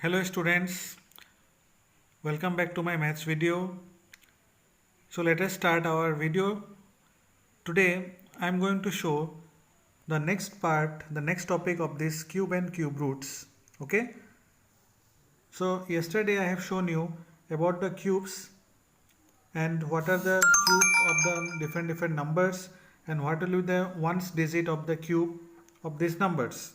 Hello students, welcome back to my maths video. So let us start our video. Today I am going to show the next part, the next topic of this cube and cube roots. Okay. So yesterday I have shown you about the cubes and what are the cube of the different numbers and what will be the ones digit of the cube of these numbers.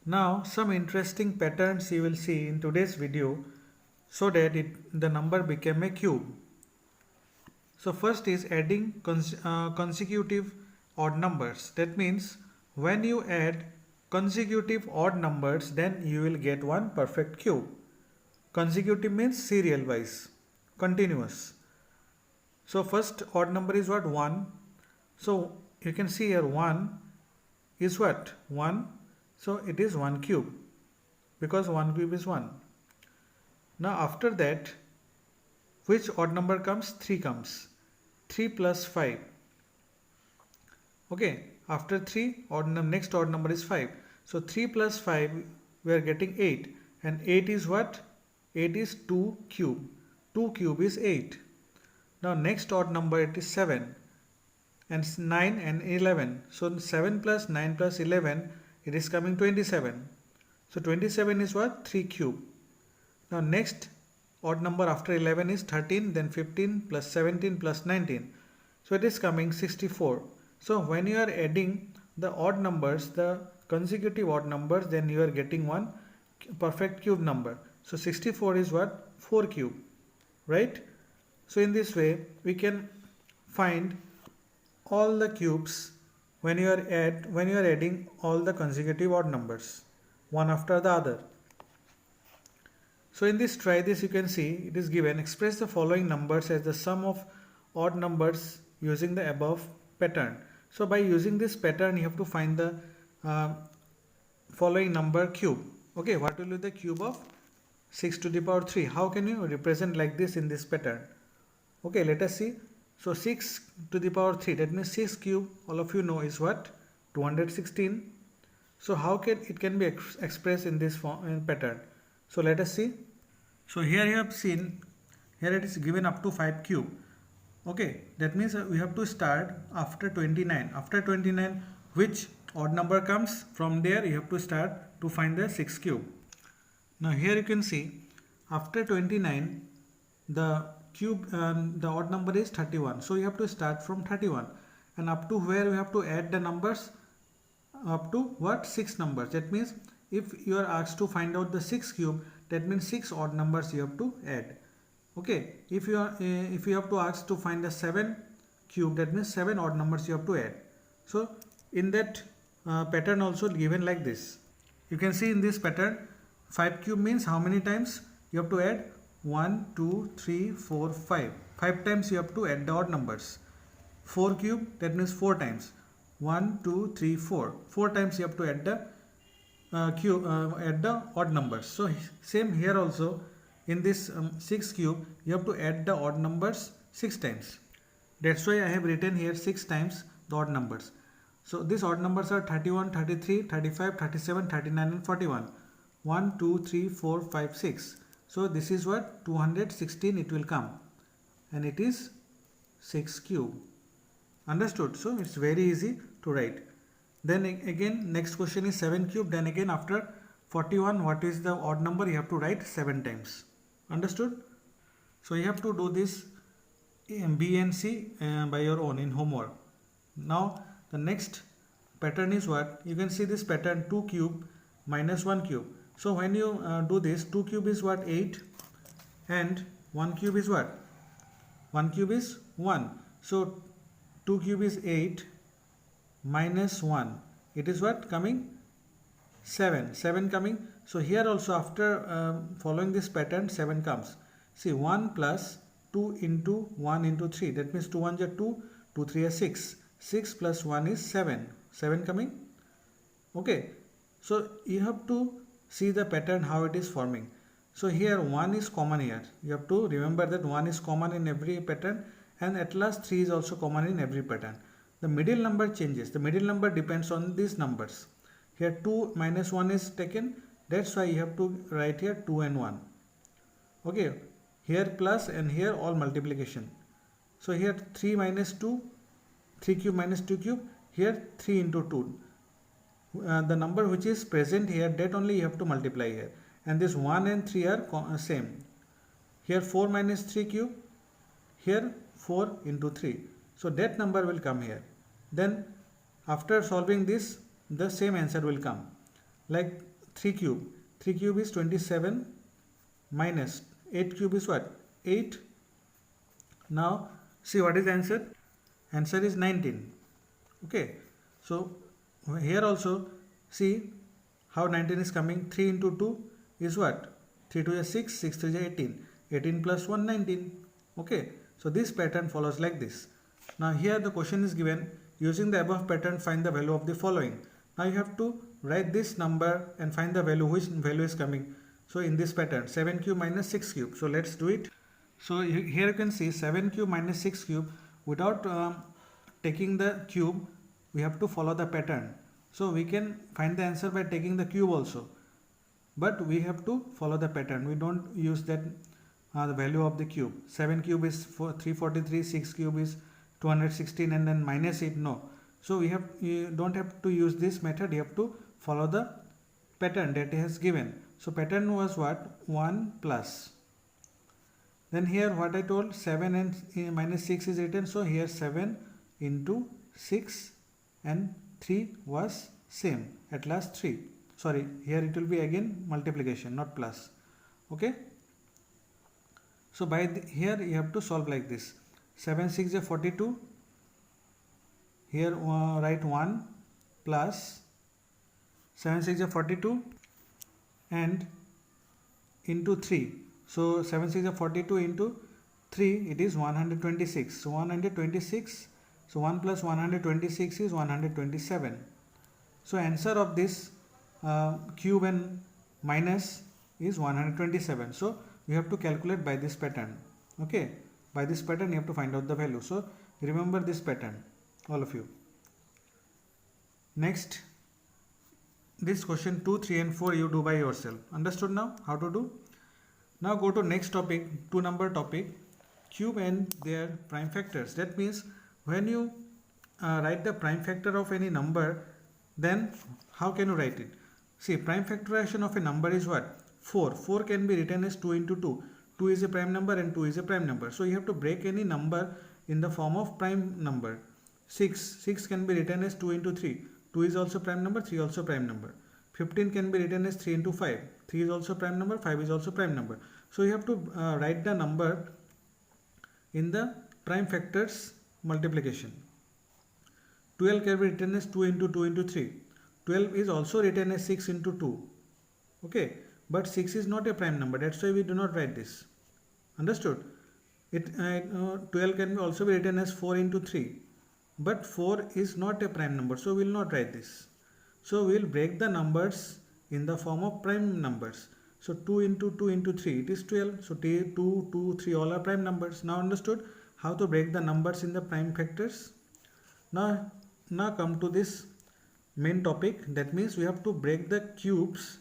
Now some interesting patterns you will see in today's video so that the number became a cube. So first is adding consecutive odd numbers. That means when you add consecutive odd numbers, then you will get one perfect cube. Consecutive means serial wise, continuous. So first odd number is what? 1. So you can see here 1 is what? 1. So it is 1 cube because 1 cube is 1. Now after that, which odd number comes? 3 comes. 3 plus 5. Okay, after 3, next odd number is 5. So 3 plus 5, we are getting 8. And 8 is what? 8 is 2 cube. 2 cube is 8. Now next odd number it is 7. And 9 and 11. So 7 plus 9 plus 11, it is coming 27. So 27 is what? 3 cube. Now next odd number after 11 is 13, then 15 plus 17 plus 19. So it is coming 64. So when you are adding the odd numbers, the consecutive odd numbers, then you are getting one perfect cube number. So 64 is what? 4 cube, right? So in this way we can find all the cubes when you are adding all the consecutive odd numbers one after the other. So in this try this, you can see it is given express the following numbers as the sum of odd numbers using the above pattern. So by using this pattern you have to find the following number cube. Okay, what will be the cube of 6 to the power 3? How can you represent like this in this pattern? Okay, let us see. So 6 to the power 3, that means 6 cube, all of you know, is what? 216. So how can it be expressed in this pattern? So let us see. So here you have seen, here it is given up to 5 cube. Okay, that means we have to start after 29. After 29, which odd number comes? From there you have to start to find the 6 cube. Now here you can see after 29 the cube the odd number is 31. So you have to start from 31 and up to where we have to add the numbers up to what? 6 numbers. That means if you are asked to find out the 6 cube, that means 6 odd numbers you have to add. Okay, if you have to ask to find the 7 cube, that means 7 odd numbers you have to add. So in that pattern also given like this. You can see in this pattern 5 cube means how many times you have to add? 1, 2, 3, 4, 5. 5 times you have to add the odd numbers. 4 cube, that means 4 times. 1, 2, 3, 4. 4 times you have to add the add the odd numbers. So same here also in this 6 cube you have to add the odd numbers 6 times. That's why I have written here 6 times the odd numbers. So these odd numbers are 31, 33, 35, 37, 39 and 41. 1, 2, 3, 4, 5, 6. So this is what? 216 it will come. And it is 6 cube. Understood? So it's very easy to write. Then again next question is 7 cube. Then again after 41, what is the odd number? You have to write 7 times. Understood? So you have to do this B and C by your own in homework. Now the next pattern is what? You can see this pattern 2 cube minus 1 cube. So when you do this, 2 cube is what? 8 and 1 cube is what? 1 cube is 1. So 2 cube is 8 minus 1. It is what coming? 7. 7 coming. So here also after following this pattern 7 comes. See 1 plus 2 into 1 into 3. That means 2 1 is 2, 2 3 is 6. 6 plus 1 is 7. 7 coming. Okay. So you have to see the pattern how it is forming. So here 1 is common here. You have to remember that 1 is common in every pattern and at last 3 is also common in every pattern. The middle number changes. The middle number depends on these numbers. Here 2 minus 1 is taken. That's why you have to write here 2 and 1. Okay, here plus and here all multiplication. So here 3 minus 2, 3 cube minus 2 cube, here 3 into 2. The number which is present here, that only you have to multiply here. And this 1 and 3 are same. Here 4 minus 3 cube, here 4 into 3. So that number will come here. Then after solving this, the same answer will come. Like 3 cube. 3 cube is 27 minus 8 cube is what? 8. Now see what is the answer? Answer is 19. Okay. So here also see how 19 is coming. 3 into 2 is what? 3 2 is 6, 6 3 is 18. 18 plus 1, 19. Okay. So this pattern follows like this. Now here the question is given, using the above pattern find the value of the following. Now you have to write this number and find the value, which value is coming. So in this pattern 7 cube minus 6 cube. So let's do it. So here you can see 7 cube minus 6 cube. Without taking the cube, we have to follow the pattern. So we can find the answer by taking the cube also. But we have to follow the pattern. We don't use that the value of the cube. 7 cube is 343, 6 cube is 216 and then minus it. No. So you don't have to use this method. You have to follow the pattern that it has given. So pattern was what? 1 plus. Then here what I told, 7 and minus 6 is written. So here 7 into 6 and 3 was same. At last 3. Sorry, here it will be again multiplication, not plus. Okay. So by here you have to solve like this. 7 6 is 42. Here write 1 plus 7 6 is 42 and into 3. So 7 6 is 42 into 3, it is 126. So 126. So 1 plus 126 is 127. So answer of this cube and minus is 127. So we have to calculate by this pattern. Okay, by this pattern you have to find out the value. So remember this pattern, all of you. Next, this question 2 3 and 4 you do by yourself. Understood now how to do? Now go to next topic, 2 number topic, cube and their prime factors. That means when you write the prime factor of any number, then how can you write it? See, prime factorization of a number is what? 4. 4 can be written as 2 into 2. 2 is a prime number and 2 is a prime number. So you have to break any number in the form of prime number. 6 can be written as 2 into 3. 2 is also prime number, 3 also prime number. 15 can be written as 3 into 5. 3 is also prime number, 5 is also prime number. So you have to write the number in the prime factors multiplication. 12 can be written as 2 into 2 into 3. 12 is also written as 6 into 2. Okay, but 6 is not a prime number. That's why we do not write this. Understood? 12 can also be written as 4 into 3. But 4 is not a prime number. So we will not write this. So we will break the numbers in the form of prime numbers. So 2 into 2 into 3, it is 12. So 2, 2, 3 all are prime numbers. Now understood how to break the numbers in the prime factors? Now come to this main topic. That means we have to break the cubes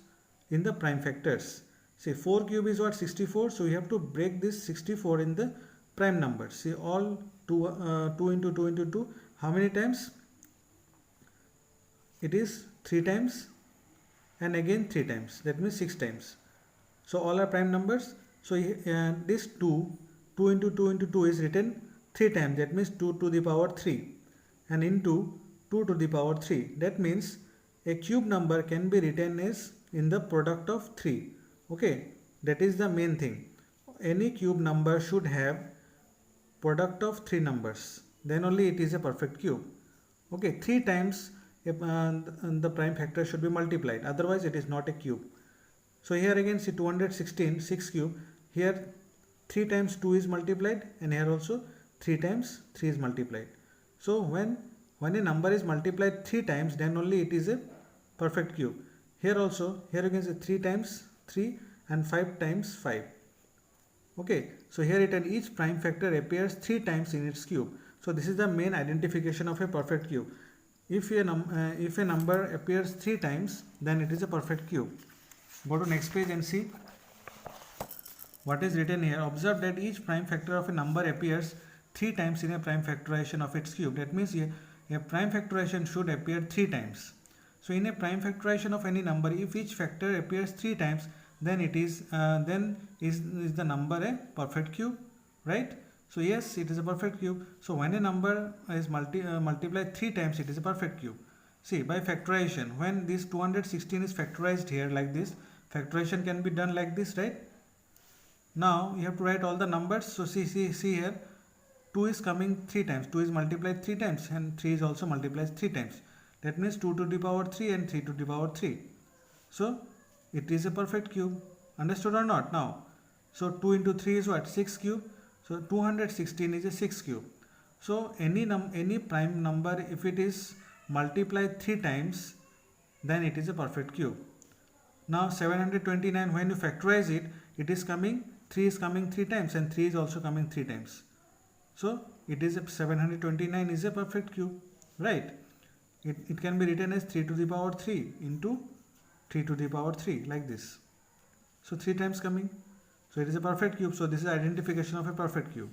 in the prime factors. See, 4 cube is what? 64. So we have to break this 64 in the prime numbers. See, all 2 into 2 into 2. How many times? It is 3 times and again 3 times. That means 6 times. So all are prime numbers. So this 2 into 2 into 2 is written 3 times. That means 2 to the power 3 and into 2 to the power 3. That means a cube number can be written as in the product of 3. Okay, that is the main thing. Any cube number should have product of 3 numbers. Then only it is a perfect cube. Okay, 3 times the prime factor should be multiplied. Otherwise it is not a cube. So here again see 216, 6 cube. Here 3 times 2 is multiplied and here also 3 times 3 is multiplied. So when a number is multiplied 3 times, then only it is a perfect cube. Here also, here you can say 3 times 3 and 5 times 5. Okay, so here each prime factor appears 3 times in its cube. So this is the main identification of a perfect cube. If a number appears 3 times, then it is a perfect cube. Go to next page and see what is written here. Observe that each prime factor of a number appears 3 times in a prime factorization of its cube. That means a prime factorization should appear 3 times. So in a prime factorization of any number, if each factor appears 3 times, then it is is the number a perfect cube, right? So yes, it is a perfect cube. So when a number is multiplied 3 times, it is a perfect cube. See, by factorization, when this 216 is factorized here like this, factorization can be done like this, right? Now you have to write all the numbers. So see here, 2 is coming 3 times, 2 is multiplied 3 times, and 3 is also multiplied 3 times. That means 2 to the power 3 and 3 to the power 3. So it is a perfect cube. Understood or not? Now, so 2 into 3 is what? 6 cube. So 216 is a 6 cube. So any prime number, if it is multiplied 3 times, then it is a perfect cube. Now 729, when you factorize it, it is coming, 3 is coming 3 times and 3 is also coming 3 times. So it is 729 is a perfect cube, right? It can be written as 3 to the power 3 into 3 to the power 3 like this. So 3 times coming. So it is a perfect cube. So this is identification of a perfect cube.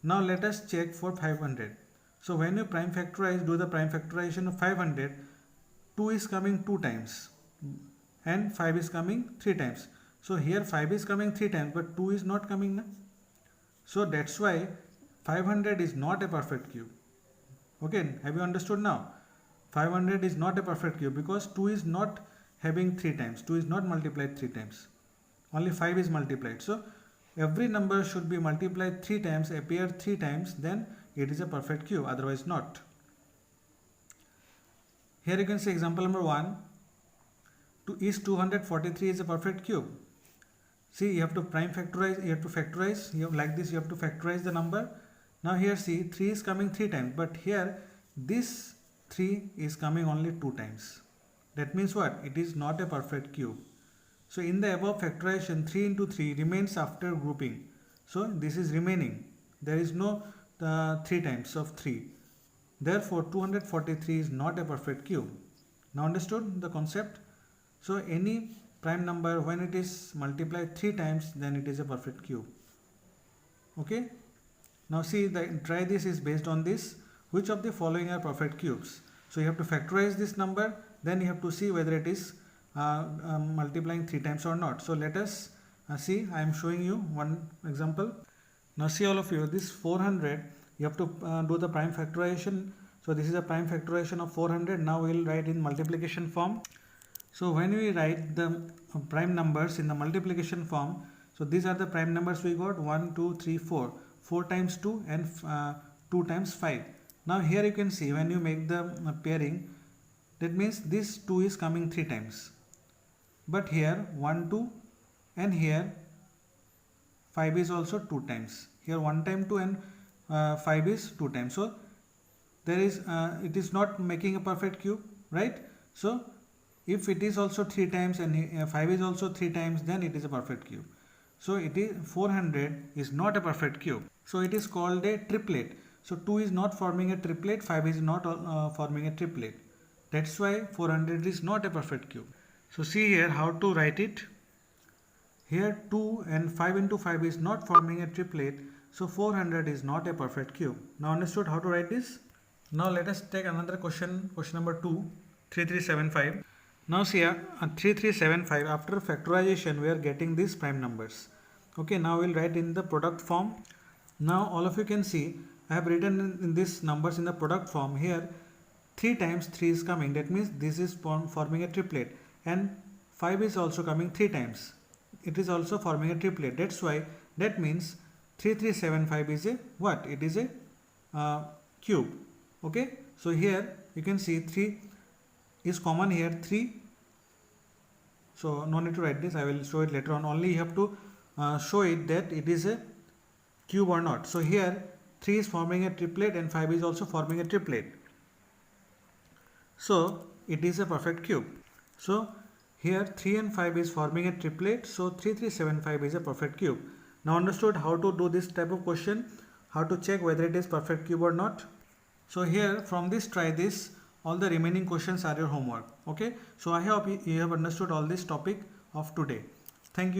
Now let us check for 500. So when you prime factorize, do the prime factorization of 500, 2 is coming 2 times and 5 is coming 3 times. So here 5 is coming 3 times but 2 is not coming now. So that's why 500 is not a perfect cube. Okay, have you understood now? 500 is not a perfect cube because 2 is not having 3 times. 2 is not multiplied 3 times. Only 5 is multiplied. So every number should be multiplied 3 times, appear 3 times, then it is a perfect cube, otherwise not. Here you can see example number 1. Is 243 is a perfect cube. See, you have to prime factorize, you have to factorize, you have like this, you have to factorize the number. Now here see, 3 is coming 3 times, but here this 3 is coming only 2 times. That means what? It is not a perfect cube. So in the above factorization, 3 into 3 remains after grouping. So this is remaining. There is no 3 times of 3. Therefore 243 is not a perfect cube. Now understood the concept? So any prime number, when it is multiplied 3 times, then it is a perfect cube. Okay. Now see, try this is based on this. Which of the following are perfect cubes? So you have to factorize this number, then you have to see whether it is multiplying 3 times or not. So let us see, I am showing you one example. Now see all of you, this 400, you have to do the prime factorization. So this is a prime factorization of 400. Now we will write in multiplication form. So when we write the prime numbers in the multiplication form, so these are the prime numbers we got, 1, 2, 3, 4. 4 times 2 and 2 times 5. Now here you can see when you make the pairing, that means this 2 is coming 3 times. But here 1, 2 and here 5 is also 2 times. Here 1 time 2 and 5 is 2 times. So there is it is not making a perfect cube, right? So if it is also 3 times and 5 is also 3 times, then it is a perfect cube. So it is 400 is not a perfect cube. So it is called a triplet. So 2 is not forming a triplet, 5 is not forming a triplet. That's why 400 is not a perfect cube. So see here how to write it. Here 2 and 5 into 5 is not forming a triplet. So 400 is not a perfect cube. Now understood how to write this? Now let us take another question, question number 2, 3375. Now see 3375, after factorization we are getting these prime numbers. Okay, now we will write in the product form. Now all of you can see I have written in these numbers in the product form. Here 3 times 3 is coming, that means this is forming a triplet, and 5 is also coming 3 times. It is also forming a triplet. That's why that means 3375 is a what? It is a cube. Okay, so here you can see 3 is common here, 3. So no need to write this, I will show it later on. Only you have to show it that it is a cube or not. So here 3 is forming a triplet and 5 is also forming a triplet. So it is a perfect cube. So here 3 and 5 is forming a triplet. So 3375 is a perfect cube. Now understood how to do this type of question, how to check whether it is perfect cube or not. So here from this, try this. All the remaining questions are your homework. Okay, so I hope you have understood all this topic. of today. Thank you.